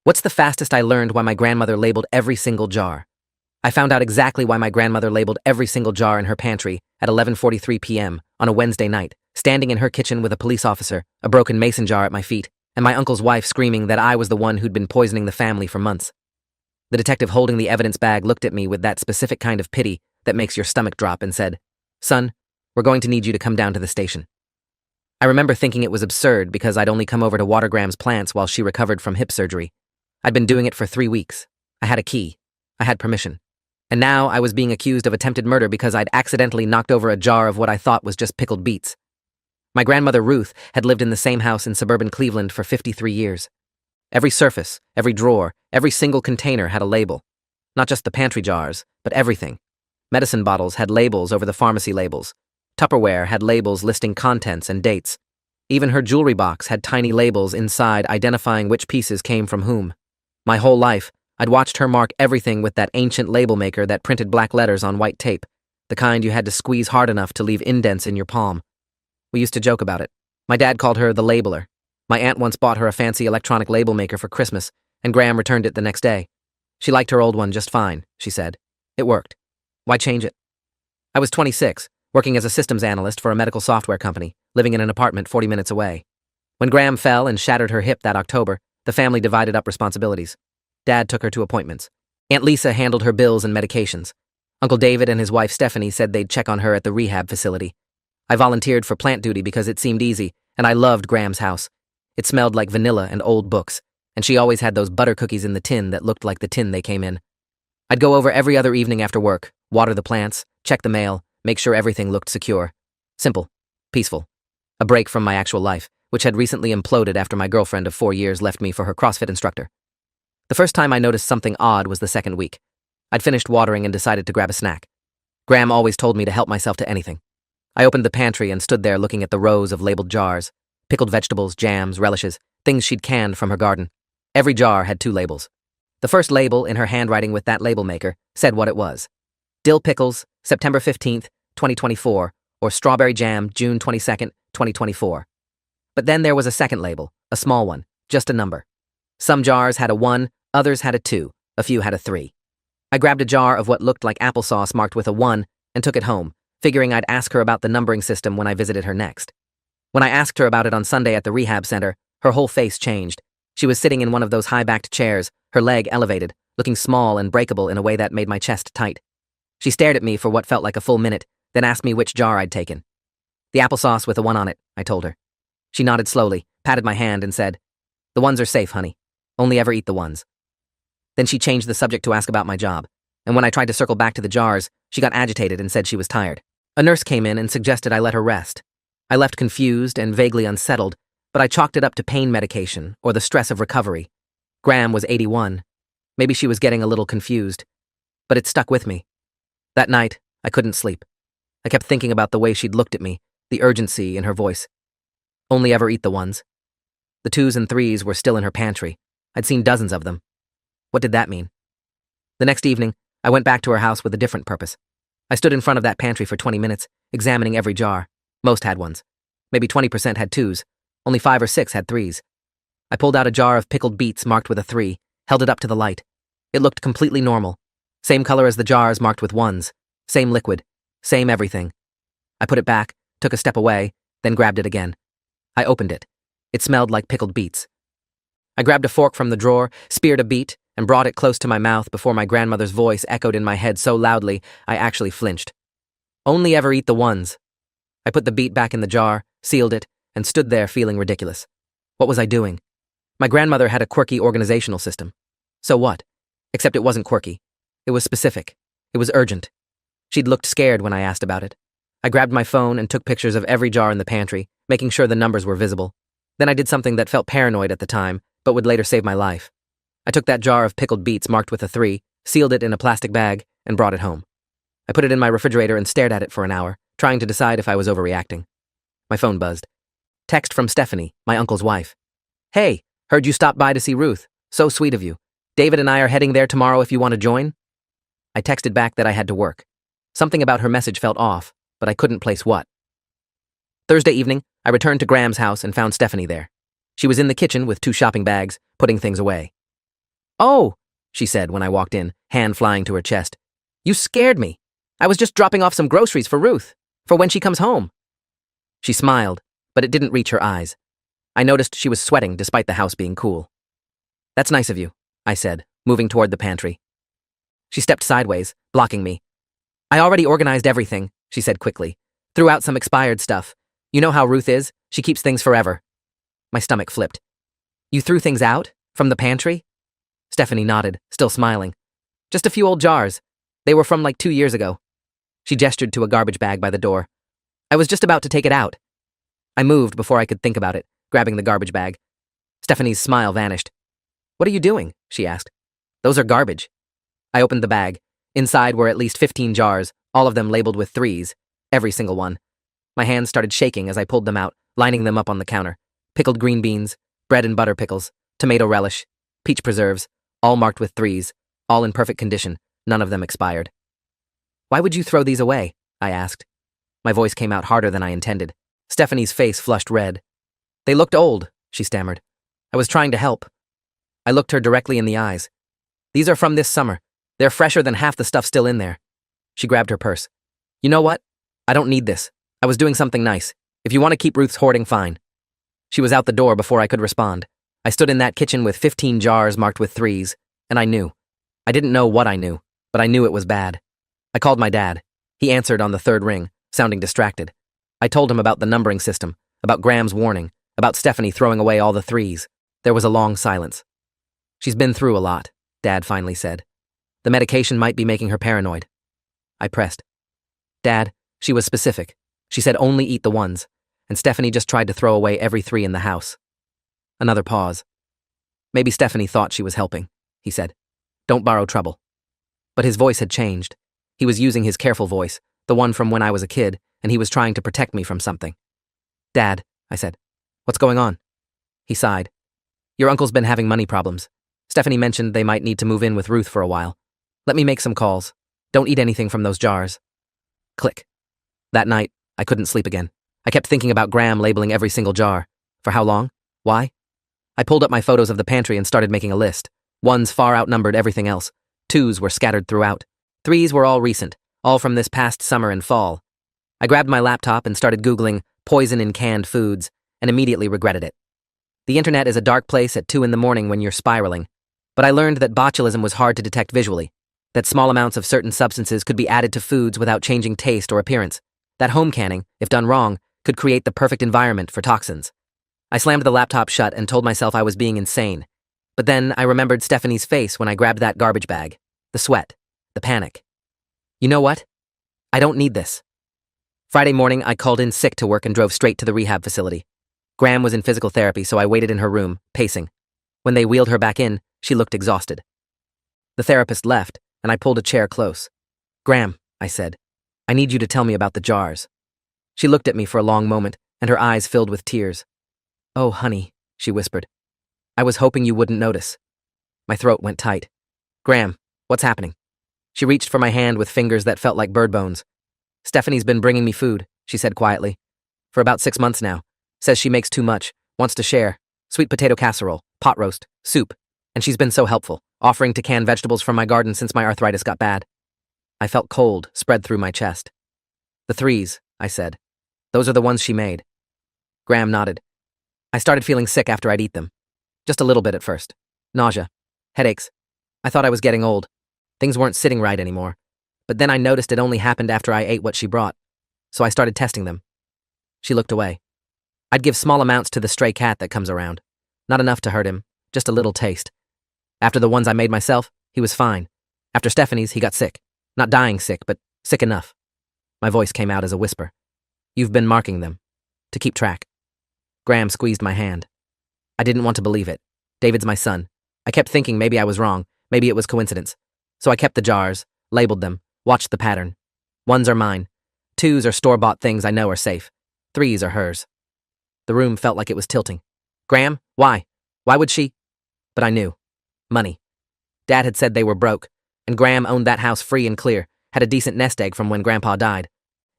What's the fastest I learned why my grandmother labeled every single jar? I found out exactly why my grandmother labeled every single jar in her pantry at 11:43 p.m. on a Wednesday night, standing in her kitchen with a police officer, a broken mason jar at my feet, and my uncle's wife screaming that I was the one who'd been poisoning the family for months. The detective holding the evidence bag looked at me with that specific kind of pity that makes your stomach drop and said, "Son, we're going to need you to come down to the station." I remember thinking it was absurd because I'd only come over to water Graham's plants while she recovered from hip surgery. I'd been doing it for 3 weeks. I had a key. I had permission. And now I was being accused of attempted murder because I'd accidentally knocked over a jar of what I thought was just pickled beets. My grandmother Ruth had lived in the same house in suburban Cleveland for 53 years. Every surface, every drawer, every single container had a label. Not just the pantry jars, but everything. Medicine bottles had labels over the pharmacy labels. Tupperware had labels listing contents and dates. Even her jewelry box had tiny labels inside identifying which pieces came from whom. My whole life, I'd watched her mark everything with that ancient label maker that printed black letters on white tape, the kind you had to squeeze hard enough to leave indents in your palm. We used to joke about it. My dad called her the labeler. My aunt once bought her a fancy electronic label maker for Christmas, and Graham returned it the next day. She liked her old one just fine, she said. It worked. Why change it? I was 26, working as a systems analyst for a medical software company, living in an apartment 40 minutes away. When Graham fell and shattered her hip that October, the family divided up responsibilities. Dad took her to appointments. Aunt Lisa handled her bills and medications. Uncle David and his wife Stephanie said they'd check on her at the rehab facility. I volunteered for plant duty because it seemed easy, and I loved Graham's house. It smelled like vanilla and old books, and she always had those butter cookies in the tin that looked like the tin they came in. I'd go over every other evening after work, water the plants, check the mail, make sure everything looked secure. Simple. Peaceful. A break from my actual life, which had recently imploded after my girlfriend of 4 years left me for her CrossFit instructor. The first time I noticed something odd was the second week. I'd finished watering and decided to grab a snack. Graham always told me to help myself to anything. I opened the pantry and stood there looking at the rows of labeled jars, pickled vegetables, jams, relishes, things she'd canned from her garden. Every jar had 2 labels. The first label, in her handwriting with that label maker, said what it was. Dill pickles, September 15th, 2024, or strawberry jam, June 22nd, 2024. But then there was a second label, a small one, just a number. Some jars had a 1, others had a 2, a few had a 3. I grabbed a jar of what looked like applesauce marked with a 1 and took it home, figuring I'd ask her about the numbering system when I visited her next. When I asked her about it on Sunday at the rehab center, her whole face changed. She was sitting in one of those high-backed chairs, her leg elevated, looking small and breakable in a way that made my chest tight. She stared at me for what felt like a full minute, then asked me which jar I'd taken. The applesauce with a 1 on it, I told her. She nodded slowly, patted my hand, and said, "The 1s are safe, honey. Only ever eat the 1s. Then she changed the subject to ask about my job, and when I tried to circle back to the jars, she got agitated and said she was tired. A nurse came in and suggested I let her rest. I left confused and vaguely unsettled, but I chalked it up to pain medication or the stress of recovery. Graham was 81. Maybe she was getting a little confused, but it stuck with me. That night, I couldn't sleep. I kept thinking about the way she'd looked at me, the urgency in her voice. Only ever eat the 1s. The 2s and 3s were still in her pantry. I'd seen dozens of them. What did that mean? The next evening, I went back to her house with a different purpose. I stood in front of that pantry for 20 minutes, examining every jar. Most had 1s. Maybe 20% had 2s. Only 5 or 6 had 3s. I pulled out a jar of pickled beets marked with a 3, held it up to the light. It looked completely normal. Same color as the jars marked with 1s. Same liquid. Same everything. I put it back, took a step away, then grabbed it again. I opened it. It smelled like pickled beets. I grabbed a fork from the drawer, speared a beet, and brought it close to my mouth before my grandmother's voice echoed in my head so loudly I actually flinched. Only ever eat the 1s. I put the beet back in the jar, sealed it, and stood there feeling ridiculous. What was I doing? My grandmother had a quirky organizational system. So what? Except it wasn't quirky. It was specific. It was urgent. She'd looked scared when I asked about it. I grabbed my phone and took pictures of every jar in the pantry, making sure the numbers were visible. Then I did something that felt paranoid at the time, but would later save my life. I took that jar of pickled beets marked with a 3, sealed it in a plastic bag, and brought it home. I put it in my refrigerator and stared at it for an hour, trying to decide if I was overreacting. My phone buzzed. Text from Stephanie, my uncle's wife. "Hey, heard you stopped by to see Ruth. So sweet of you. David and I are heading there tomorrow if you want to join." I texted back that I had to work. Something about her message felt off, but I couldn't place what. Thursday evening, I returned to Graham's house and found Stephanie there. She was in the kitchen with 2 shopping bags, putting things away. Oh, she said when I walked in, hand flying to her chest. You scared me. I was just dropping off some groceries for Ruth, for when she comes home. She smiled, but it didn't reach her eyes. I noticed she was sweating despite the house being cool. That's nice of you, I said, moving toward the pantry. She stepped sideways, blocking me. I already organized everything, she said quickly. Threw out some expired stuff. You know how Ruth is, she keeps things forever. My stomach flipped. You threw things out? From the pantry? Stephanie nodded, still smiling. Just a few old jars. They were from like 2 years ago. She gestured to a garbage bag by the door. I was just about to take it out. I moved before I could think about it, grabbing the garbage bag. Stephanie's smile vanished. What are you doing? She asked. Those are garbage. I opened the bag. Inside were at least 15 jars, all of them labeled with 3s, every single one. My hands started shaking as I pulled them out, lining them up on the counter. Pickled green beans, bread and butter pickles, tomato relish, peach preserves, all marked with 3s, all in perfect condition, none of them expired. Why would you throw these away? I asked. My voice came out harder than I intended. Stephanie's face flushed red. They looked old, she stammered. I was trying to help. I looked her directly in the eyes. These are from this summer. They're fresher than half the stuff still in there. She grabbed her purse. You know what? I don't need this. I was doing something nice. If you want to keep Ruth's hoarding, fine. She was out the door before I could respond. I stood in that kitchen with 15 jars marked with 3s, and I knew. I didn't know what I knew, but I knew it was bad. I called my dad. He answered on the 3rd ring, sounding distracted. I told him about the numbering system, about Graham's warning, about Stephanie throwing away all the 3s. There was a long silence. She's been through a lot, Dad finally said. The medication might be making her paranoid. I pressed. Dad, she was specific. She said only eat the ones, and Stephanie just tried to throw away every 3 in the house. Another pause. Maybe Stephanie thought she was helping, he said. Don't borrow trouble. But his voice had changed. He was using his careful voice, the one from when I was a kid, and he was trying to protect me from something. Dad, I said, what's going on? He sighed. Your uncle's been having money problems. Stephanie mentioned they might need to move in with Ruth for a while. Let me make some calls. Don't eat anything from those jars. Click. That night, I couldn't sleep again. I kept thinking about Graham labeling every single jar. For how long? Why? I pulled up my photos of the pantry and started making a list. 1s far outnumbered everything else. 2s were scattered throughout. 3s were all recent, all from this past summer and fall. I grabbed my laptop and started Googling poison in canned foods and immediately regretted it. The internet is a dark place at 2 in the morning when you're spiraling. But I learned that botulism was hard to detect visually, that small amounts of certain substances could be added to foods without changing taste or appearance, that home canning, if done wrong, could create the perfect environment for toxins. I slammed the laptop shut and told myself I was being insane. But then I remembered Stephanie's face when I grabbed that garbage bag. The sweat. The panic. You know what? I don't need this. Friday morning, I called in sick to work and drove straight to the rehab facility. Graham was in physical therapy, so I waited in her room, pacing. When they wheeled her back in, she looked exhausted. The therapist left, and I pulled a chair close. Graham, I said, I need you to tell me about the jars. She looked at me for a long moment, and her eyes filled with tears. Oh, honey, she whispered. I was hoping you wouldn't notice. My throat went tight. Graham, what's happening? She reached for my hand with fingers that felt like bird bones. Stephanie's been bringing me food, she said quietly. For about 6 months now. Says she makes too much, wants to share. Sweet potato casserole, pot roast, soup. And she's been so helpful, offering to can vegetables from my garden since my arthritis got bad. I felt cold spread through my chest. The 3s, I said. Those are the ones she made. Graham nodded. I started feeling sick after I'd eat them. Just a little bit at first. Nausea. Headaches. I thought I was getting old. Things weren't sitting right anymore. But then I noticed it only happened after I ate what she brought. So I started testing them. She looked away. I'd give small amounts to the stray cat that comes around. Not enough to hurt him, just a little taste. After the ones I made myself, he was fine. After Stephanie's, he got sick. Not dying sick, but sick enough. My voice came out as a whisper. You've been marking them. To keep track. Graham squeezed my hand. I didn't want to believe it. David's my son. I kept thinking maybe I was wrong, maybe it was coincidence. So I kept the jars, labeled them, watched the pattern. 1s are mine. 2s are store-bought things I know are safe. 3s are hers. The room felt like it was tilting. Graham, why? Why would she? But I knew. Money. Dad had said they were broke, and Graham owned that house free and clear, had a decent nest egg from when Grandpa died.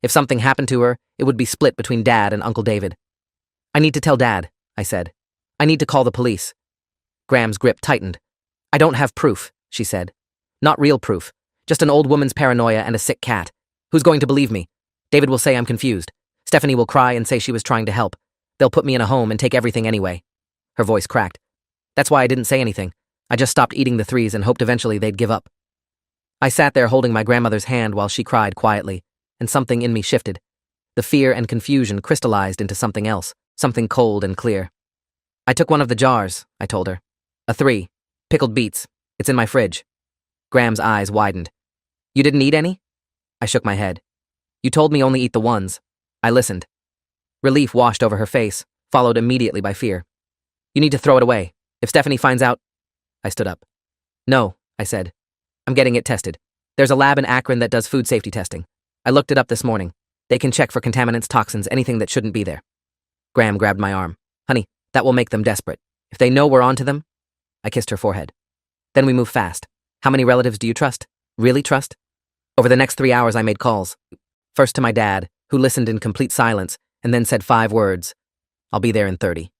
If something happened to her, it would be split between Dad and Uncle David. I need to tell Dad, I said. I need to call the police. Graham's grip tightened. I don't have proof, she said. Not real proof. Just an old woman's paranoia and a sick cat. Who's going to believe me? David will say I'm confused. Stephanie will cry and say she was trying to help. They'll put me in a home and take everything anyway. Her voice cracked. That's why I didn't say anything. I just stopped eating the threes and hoped eventually they'd give up. I sat there holding my grandmother's hand while she cried quietly, and something in me shifted. The fear and confusion crystallized into something else, something cold and clear. I took one of the jars, I told her. A 3. Pickled beets. It's in my fridge. Graham's eyes widened. You didn't eat any? I shook my head. You told me only eat the ones. I listened. Relief washed over her face, followed immediately by fear. You need to throw it away. If Stephanie finds out... I stood up. No, I said. I'm getting it tested. There's a lab in Akron that does food safety testing. I looked it up this morning. They can check for contaminants, toxins, anything that shouldn't be there. Graham grabbed my arm. Honey, that will make them desperate. If they know we're onto them... I kissed her forehead. Then we moved fast. How many relatives do you trust? Really trust? Over the next 3 hours I made calls. First to my dad, who listened in complete silence, and then said 5 words. I'll be there in 30.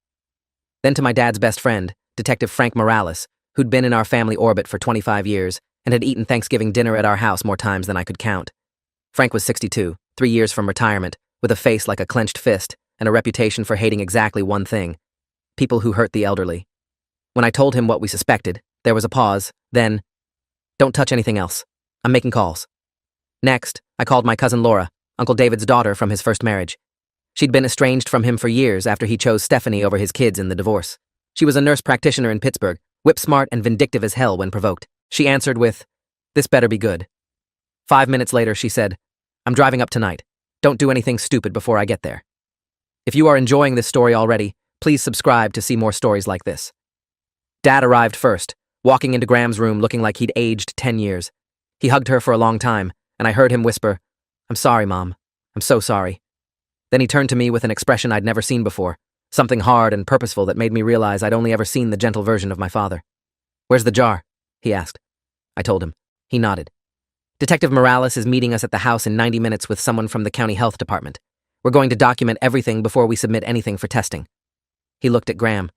Then to my dad's best friend, Detective Frank Morales, who'd been in our family orbit for 25 years and had eaten Thanksgiving dinner at our house more times than I could count. Frank was 62, 3 years from retirement, with a face like a clenched fist and a reputation for hating exactly one thing: people who hurt the elderly. When I told him what we suspected, there was a pause, then, don't touch anything else. I'm making calls. Next, I called my cousin Laura, Uncle David's daughter from his first marriage. She'd been estranged from him for years after he chose Stephanie over his kids in the divorce. She was a nurse practitioner in Pittsburgh, whip-smart and vindictive as hell when provoked. She answered with, "This better be good." 5 minutes later, she said, "I'm driving up tonight. Don't do anything stupid before I get there." If you are enjoying this story already, please subscribe to see more stories like this. Dad arrived first, walking into Graham's room looking like he'd aged 10 years. He hugged her for a long time, and I heard him whisper, "I'm sorry, Mom. I'm so sorry." Then he turned to me with an expression I'd never seen before, something hard and purposeful that made me realize I'd only ever seen the gentle version of my father. "Where's the jar?" he asked. I told him. He nodded. "Detective Morales is meeting us at the house in 90 minutes with someone from the county health department. We're going to document everything before we submit anything for testing." He looked at Graham.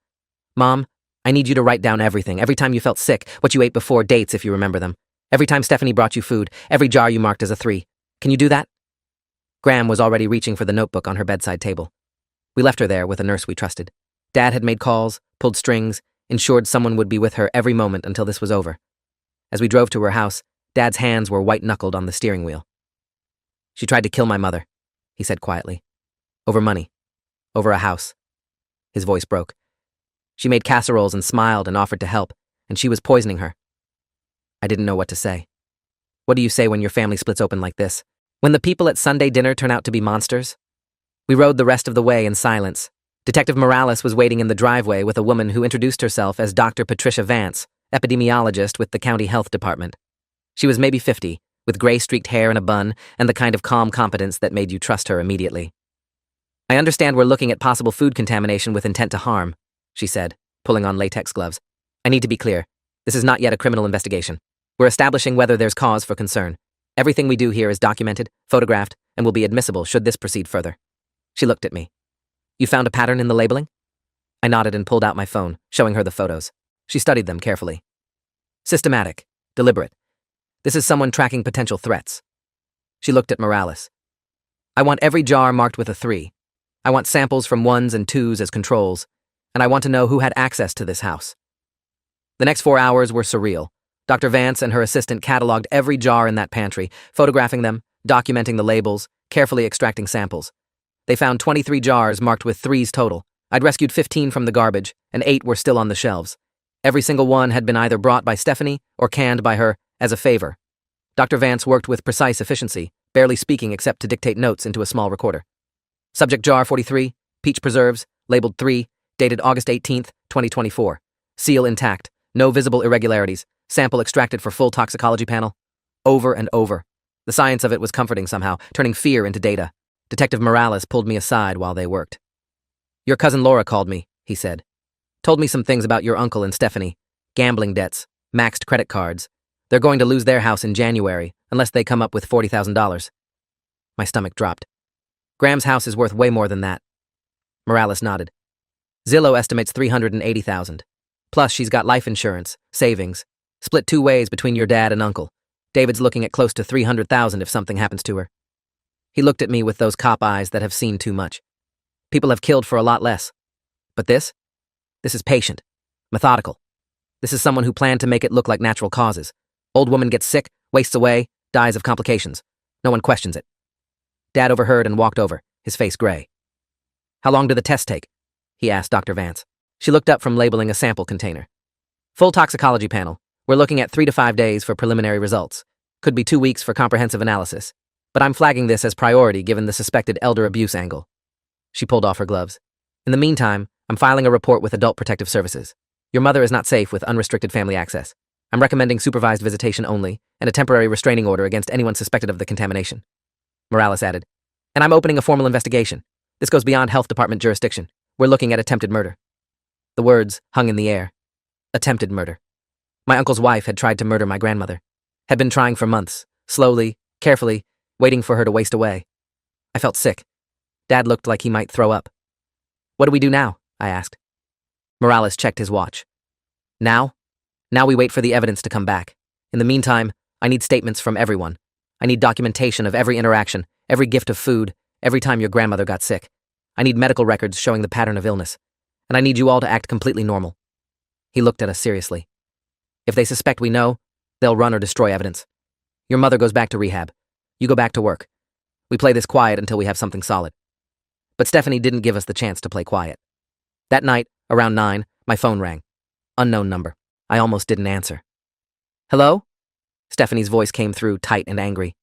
"Mom, I need you to write down everything, every time you felt sick, what you ate before, dates if you remember them. Every time Stephanie brought you food, every jar you marked as a 3. Can you do that?" Graham was already reaching for the notebook on her bedside table. We left her there with a nurse we trusted. Dad had made calls, pulled strings, ensured someone would be with her every moment until this was over. As we drove to her house, Dad's hands were white-knuckled on the steering wheel. "She tried to kill my mother," he said quietly. "Over money. Over a house." His voice broke. "She made casseroles and smiled and offered to help, and she was poisoning her." I didn't know what to say. What do you say when your family splits open like this? When the people at Sunday dinner turn out to be monsters? We rode the rest of the way in silence. Detective Morales was waiting in the driveway with a woman who introduced herself as Dr. Patricia Vance, epidemiologist with the county health department. She was maybe 50, with gray-streaked hair and a bun, and the kind of calm competence that made you trust her immediately. "I understand we're looking at possible food contamination with intent to harm," she said, pulling on latex gloves. "I need to be clear. This is not yet a criminal investigation. We're establishing whether there's cause for concern. Everything we do here is documented, photographed, and will be admissible should this proceed further." She looked at me. "You found a pattern in the labeling?" I nodded and pulled out my phone, showing her the photos. She studied them carefully. "Systematic. Deliberate. This is someone tracking potential threats." She looked at Morales. "I want every jar marked with a 3. I want samples from 1s and 2s as controls, and I want to know who had access to this house." The next 4 hours were surreal. Dr. Vance and her assistant cataloged every jar in that pantry, photographing them, documenting the labels, carefully extracting samples. They found 23 jars marked with 3s total. I'd rescued 15 from the garbage, and 8 were still on the shelves. Every single one had been either brought by Stephanie or canned by her as a favor. Dr. Vance worked with precise efficiency, barely speaking except to dictate notes into a small recorder. Subject jar 43, peach preserves, labeled 3, dated August 18th, 2024. Seal intact, no visible irregularities, sample extracted for full toxicology panel. Over and over. The science of it was comforting somehow, turning fear into data. Detective Morales pulled me aside while they worked. "Your cousin Laura called me," he said. "Told me some things about your uncle and Stephanie. Gambling debts, maxed credit cards. They're going to lose their house in January, unless they come up with $40,000. My stomach dropped. "Graham's house is worth way more than that." Morales nodded. "Zillow estimates $380,000. Plus, she's got life insurance, savings, split 2 ways between your dad and uncle. David's looking at close to $300,000 if something happens to her. He looked at me with those cop eyes that have seen too much. People have killed for a lot less. But this is patient, methodical. This is someone who planned to make it look like natural causes. Old woman gets sick, wastes away, dies of complications. No one questions it. Dad overheard and walked over, his face gray. How long do the tests take? He asked Dr. Vance. She looked up from labeling a sample container. Full toxicology panel. We're looking at 3 to 5 days for preliminary results. Could be 2 weeks for comprehensive analysis. But I'm flagging this as priority given the suspected elder abuse angle. She pulled off her gloves. In the meantime, I'm filing a report with Adult Protective Services. Your mother is not safe with unrestricted family access. I'm recommending supervised visitation only and a temporary restraining order against anyone suspected of the contamination. Morales added, and I'm opening a formal investigation. This goes beyond health department jurisdiction. We're looking at attempted murder. The words hung in the air. Attempted murder. My uncle's wife had tried to murder my grandmother. Had been trying for months, slowly, carefully, waiting for her to waste away. I felt sick. Dad looked like he might throw up. What do we do now? I asked. Morales checked his watch. Now? Now we wait for the evidence to come back. In the meantime, I need statements from everyone. I need documentation of every interaction, every gift of food, every time your grandmother got sick. I need medical records showing the pattern of illness. And I need you all to act completely normal. He looked at us seriously. If they suspect we know, they'll run or destroy evidence. Your mother goes back to rehab. You go back to work. We play this quiet until we have something solid. But Stephanie didn't give us the chance to play quiet. That night, around 9, my phone rang. Unknown number. I almost didn't answer. Hello? Stephanie's voice came through, tight and angry.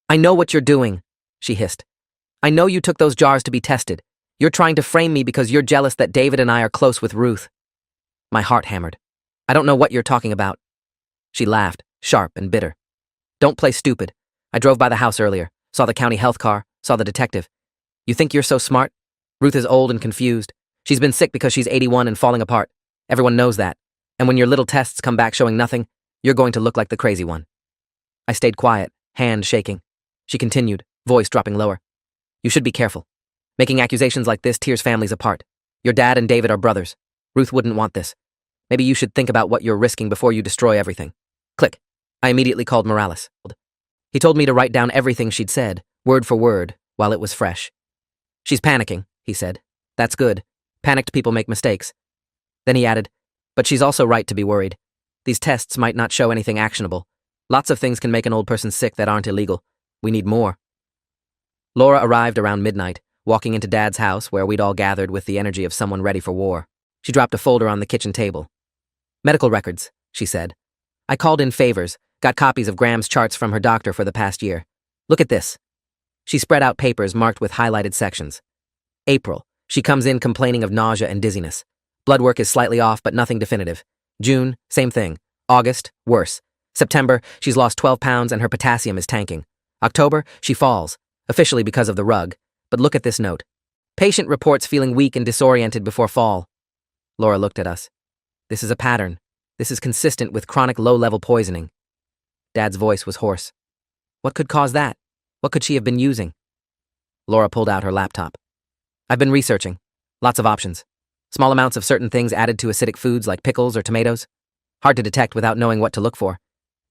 I know what you're doing, she hissed. I know you took those jars to be tested. You're trying to frame me because you're jealous that David and I are close with Ruth. My heart hammered. I don't know what you're talking about. She laughed, sharp and bitter. Don't play stupid. I drove by the house earlier, saw the county health car, saw the detective. You think you're so smart? Ruth is old and confused. She's been sick because she's 81 and falling apart. Everyone knows that. And when your little tests come back showing nothing, you're going to look like the crazy one. I stayed quiet, hand shaking. She continued, voice dropping lower. You should be careful. Making accusations like this tears families apart. Your dad and David are brothers. Ruth wouldn't want this. Maybe you should think about what you're risking before you destroy everything. Click. I immediately called Morales. He told me to write down everything she'd said, word for word, while it was fresh. She's panicking, he said. That's good. Panicked people make mistakes. Then he added, but she's also right to be worried. These tests might not show anything actionable. Lots of things can make an old person sick that aren't illegal. We need more. Laura arrived around midnight, walking into Dad's house where we'd all gathered with the energy of someone ready for war. She dropped a folder on the kitchen table. Medical records, she said. I called in favors, got copies of Graham's charts from her doctor for the past year. Look at this. She spread out papers marked with highlighted sections. April, she comes in complaining of nausea and dizziness. Blood work is slightly off, but nothing definitive. June, same thing. August, worse. September, she's lost 12 pounds and her potassium is tanking. October, she falls, officially because of the rug. But look at this note. Patient reports feeling weak and disoriented before fall. Laura looked at us. This is a pattern. This is consistent with chronic low-level poisoning. Dad's voice was hoarse. What could cause that? What could she have been using? Laura pulled out her laptop. I've been researching. Lots of options. Small amounts of certain things added to acidic foods like pickles or tomatoes. Hard to detect without knowing what to look for.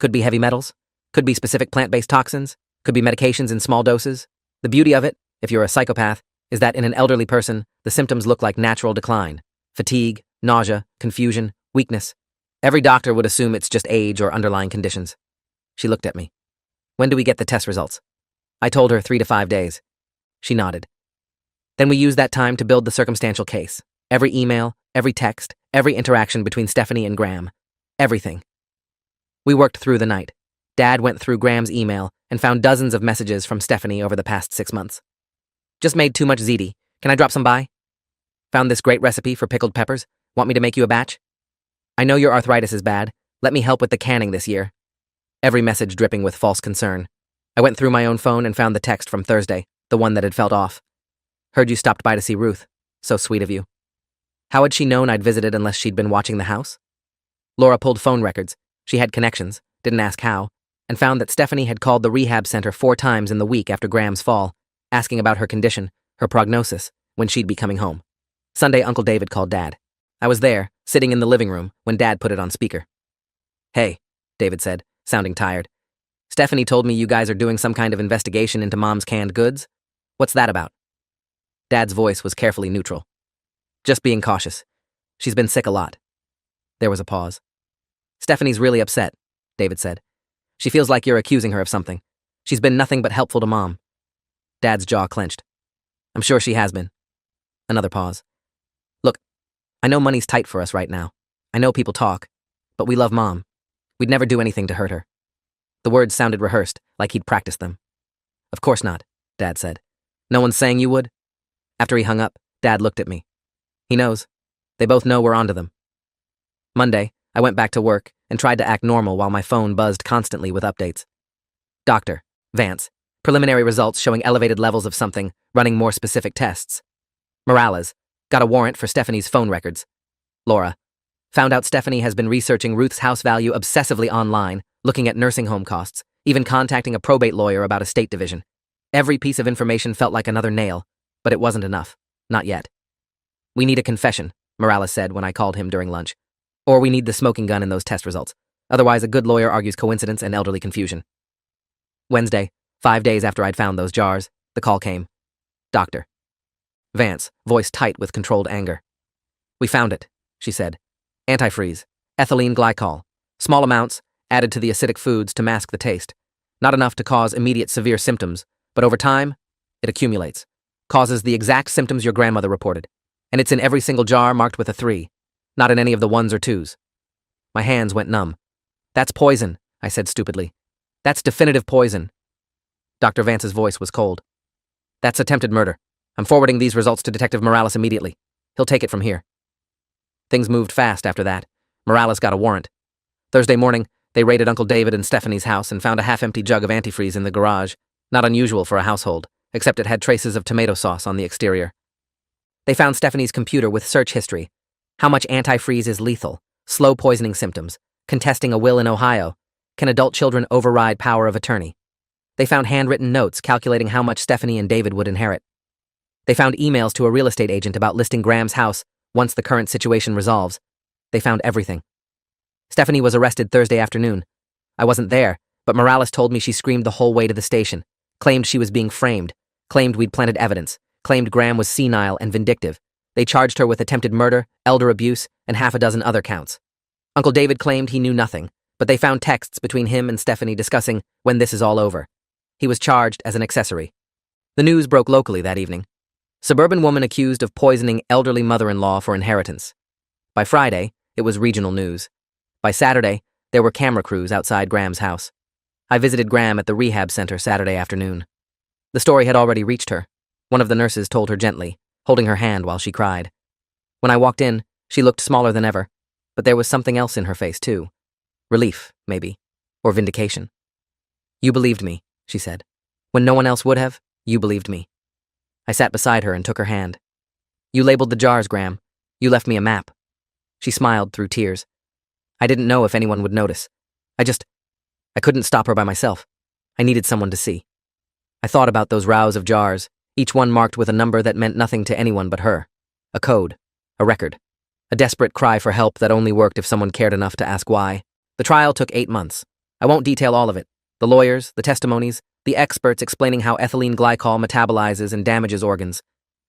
Could be heavy metals. Could be specific plant-based toxins. Could be medications in small doses. The beauty of it, if you're a psychopath, is that in an elderly person, the symptoms look like natural decline. Fatigue, nausea, confusion, weakness. Every doctor would assume it's just age or underlying conditions. She looked at me. When do we get the test results? I told her 3 to 5 days. She nodded. Then we used that time to build the circumstantial case. Every email, every text, every interaction between Stephanie and Graham. Everything. We worked through the night. Dad went through Graham's email and found dozens of messages from Stephanie over the past 6 months. Just made too much ziti. Can I drop some by? Found this great recipe for pickled peppers. Want me to make you a batch? I know your arthritis is bad. Let me help with the canning this year. Every message dripping with false concern. I went through my own phone and found the text from Thursday, the one that had felt off. Heard you stopped by to see Ruth. So sweet of you. How had she known I'd visited unless she'd been watching the house? Laura pulled phone records. She had connections, didn't ask how, and found that Stephanie had called the rehab center 4 times in the week after Graham's fall, asking about her condition, her prognosis, when she'd be coming home. Sunday, Uncle David called Dad. I was there, sitting in the living room, when Dad put it on speaker. "Hey," David said, sounding tired. "Stephanie told me you guys are doing some kind of investigation into Mom's canned goods. What's that about?" Dad's voice was carefully neutral. "Just being cautious. She's been sick a lot." There was a pause. "Stephanie's really upset," David said. "She feels like you're accusing her of something. She's been nothing but helpful to Mom." Dad's jaw clenched. "I'm sure she has been." Another pause. "Look, I know money's tight for us right now. I know people talk. But we love Mom. We'd never do anything to hurt her." The words sounded rehearsed, like he'd practiced them. "Of course not," Dad said. "No one's saying you would?" After he hung up, Dad looked at me. "He knows. They both know we're onto them." Monday, I went back to work and tried to act normal while my phone buzzed constantly with updates. Dr. Vance. Preliminary results showing elevated levels of something, running more specific tests. Morales. Got a warrant for Stephanie's phone records. Laura. Found out Stephanie has been researching Ruth's house value obsessively online, looking at nursing home costs, even contacting a probate lawyer about estate division. Every piece of information felt like another nail, but it wasn't enough. Not yet. "We need a confession," Morales said when I called him during lunch. "Or we need the smoking gun in those test results. Otherwise, a good lawyer argues coincidence and elderly confusion." Wednesday, 5 days after I'd found those jars, the call came. Dr. Vance, voice tight with controlled anger. "We found it," she said. "Antifreeze, ethylene glycol, small amounts, added to the acidic foods to mask the taste. Not enough to cause immediate severe symptoms, but over time, it accumulates. Causes the exact symptoms your grandmother reported. And it's in every single jar marked with a 3, not in any of the 1s or 2s. My hands went numb. "That's poison," I said stupidly. "That's definitive poison." Dr. Vance's voice was cold. "That's attempted murder. I'm forwarding these results to Detective Morales immediately. He'll take it from here." Things moved fast after that. Morales got a warrant. Thursday morning, they raided Uncle David and Stephanie's house and found a half-empty jug of antifreeze in the garage. Not unusual for a household, except it had traces of tomato sauce on the exterior. They found Stephanie's computer with search history. How much antifreeze is lethal? Slow poisoning symptoms. Contesting a will in Ohio. Can adult children override power of attorney? They found handwritten notes calculating how much Stephanie and David would inherit. They found emails to a real estate agent about listing Graham's house once the current situation resolves. They found everything. Stephanie was arrested Thursday afternoon. I wasn't there, but Morales told me she screamed the whole way to the station, claimed she was being framed, claimed we'd planted evidence, claimed Graham was senile and vindictive. They charged her with attempted murder, elder abuse, and half a dozen other counts. Uncle David claimed he knew nothing, but they found texts between him and Stephanie discussing when this is all over. He was charged as an accessory. The news broke locally that evening. Suburban woman accused of poisoning elderly mother-in-law for inheritance. By Friday, it was regional news. By Saturday, there were camera crews outside Graham's house. I visited Graham at the rehab center Saturday afternoon. The story had already reached her. One of the nurses told her gently, holding her hand while she cried. When I walked in, she looked smaller than ever, but there was something else in her face, too. Relief, maybe, or vindication. "You believed me," she said. "When no one else would have, you believed me." I sat beside her and took her hand. "You labeled the jars, Graham. You left me a map." She smiled through tears. I didn't know if anyone would notice. I couldn't stop her by myself. I needed someone to see. I thought about those rows of jars, each one marked with a number that meant nothing to anyone but her. A code. A record. A desperate cry for help that only worked if someone cared enough to ask why. The trial took 8 months. I won't detail all of it. The lawyers, the testimonies, the experts explaining how ethylene glycol metabolizes and damages organs.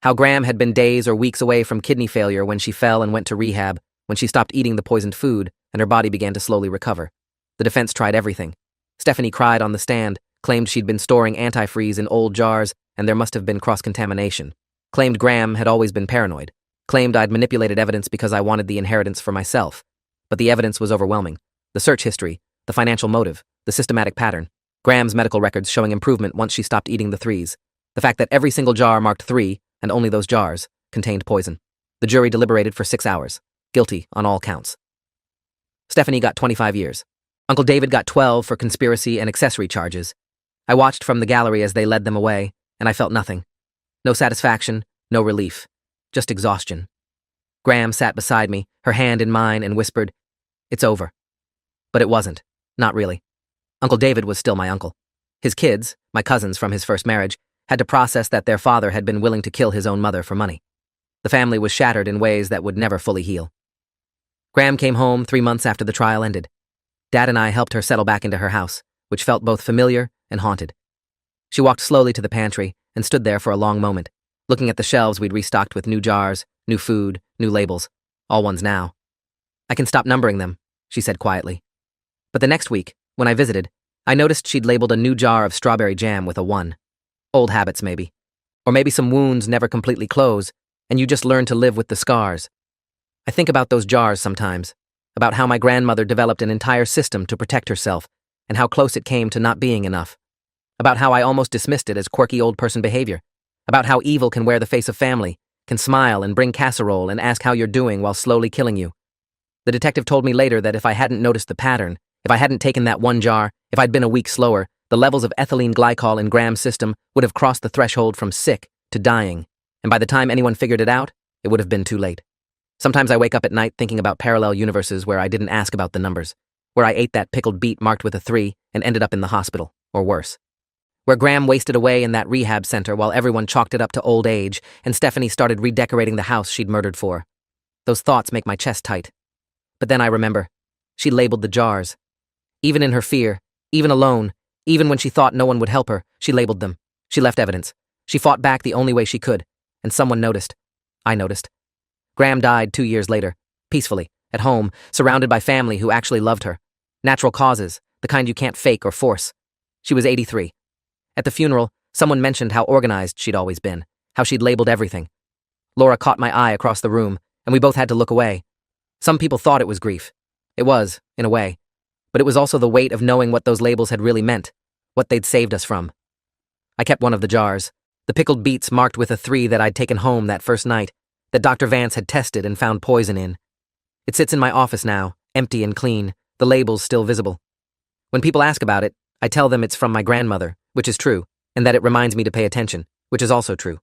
How Graham had been days or weeks away from kidney failure when she fell and went to rehab, when she stopped eating the poisoned food and her body began to slowly recover. The defense tried everything. Stephanie cried on the stand, claimed she'd been storing antifreeze in old jars and there must have been cross-contamination. Claimed Graham had always been paranoid. Claimed I'd manipulated evidence because I wanted the inheritance for myself. But the evidence was overwhelming. The search history, the financial motive, the systematic pattern. Graham's medical records showing improvement once she stopped eating the 3s. The fact that every single jar marked 3, and only those jars, contained poison. The jury deliberated for 6 hours. Guilty on all counts. Stephanie got 25 years. Uncle David got 12 for conspiracy and accessory charges. I watched from the gallery as they led them away, and I felt nothing. No satisfaction, no relief. Just exhaustion. Graham sat beside me, her hand in mine, and whispered, "It's over." But it wasn't. Not really. Uncle David was still my uncle. His kids, my cousins from his first marriage, had to process that their father had been willing to kill his own mother for money. The family was shattered in ways that would never fully heal. Graham came home 3 months after the trial ended. Dad and I helped her settle back into her house, which felt both familiar and haunted. She walked slowly to the pantry and stood there for a long moment, looking at the shelves we'd restocked with new jars, new food, new labels, all ones now. "I can stop numbering them," she said quietly. But the next week, when I visited, I noticed she'd labeled a new jar of strawberry jam with a 1. Old habits, maybe. Or maybe some wounds never completely close, and you just learn to live with the scars. I think about those jars sometimes, about how my grandmother developed an entire system to protect herself, and how close it came to not being enough. About how I almost dismissed it as quirky old person behavior. About how evil can wear the face of family, can smile and bring casserole and ask how you're doing while slowly killing you. The detective told me later that if I hadn't noticed the pattern, if I hadn't taken that 1 jar, if I'd been a week slower, the levels of ethylene glycol in Graham's system would have crossed the threshold from sick to dying, and by the time anyone figured it out, it would have been too late. Sometimes I wake up at night thinking about parallel universes where I didn't ask about the numbers, where I ate that pickled beet marked with a 3 and ended up in the hospital, or worse. Where Graham wasted away in that rehab center while everyone chalked it up to old age, and Stephanie started redecorating the house she'd murdered for. Those thoughts make my chest tight. But then I remember, she labeled the jars. Even in her fear, even alone, even when she thought no one would help her, she labeled them. She left evidence. She fought back the only way she could, and someone noticed. I noticed. Graham died 2 years later, peacefully, at home, surrounded by family who actually loved her. Natural causes, the kind you can't fake or force. She was 83. At the funeral, someone mentioned how organized she'd always been, how she'd labeled everything. Laura caught my eye across the room, and we both had to look away. Some people thought it was grief. It was, in a way. But it was also the weight of knowing what those labels had really meant, what they'd saved us from. I kept one of the jars, the pickled beets marked with a 3 that I'd taken home that first night, that Dr. Vance had tested and found poison in. It sits in my office now, empty and clean, the labels still visible. When people ask about it, I tell them it's from my grandmother, which is true, and that it reminds me to pay attention, which is also true.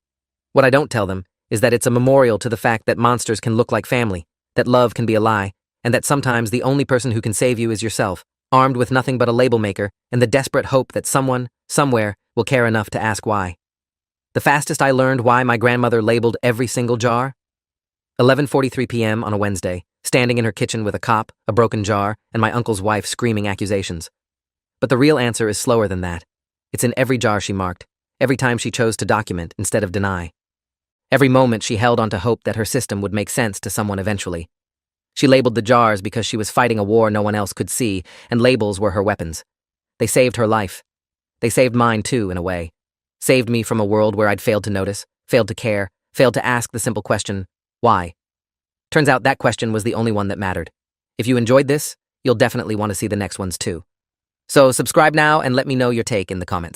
What I don't tell them is that it's a memorial to the fact that monsters can look like family, that love can be a lie, and that sometimes the only person who can save you is yourself, armed with nothing but a label maker and the desperate hope that someone, somewhere, will care enough to ask why. The fastest I learned why my grandmother labeled every single jar? 11:43 p.m. on a Wednesday, standing in her kitchen with a cop, a broken jar, and my uncle's wife screaming accusations. But the real answer is slower than that. It's in every jar she marked, every time she chose to document instead of deny. Every moment she held on to hope that her system would make sense to someone eventually. She labeled the jars because she was fighting a war no one else could see, and labels were her weapons. They saved her life. They saved mine too, in a way. Saved me from a world where I'd failed to notice, failed to care, failed to ask the simple question, why? Turns out that question was the only one that mattered. If you enjoyed this, you'll definitely want to see the next ones too. So subscribe now and let me know your take in the comments.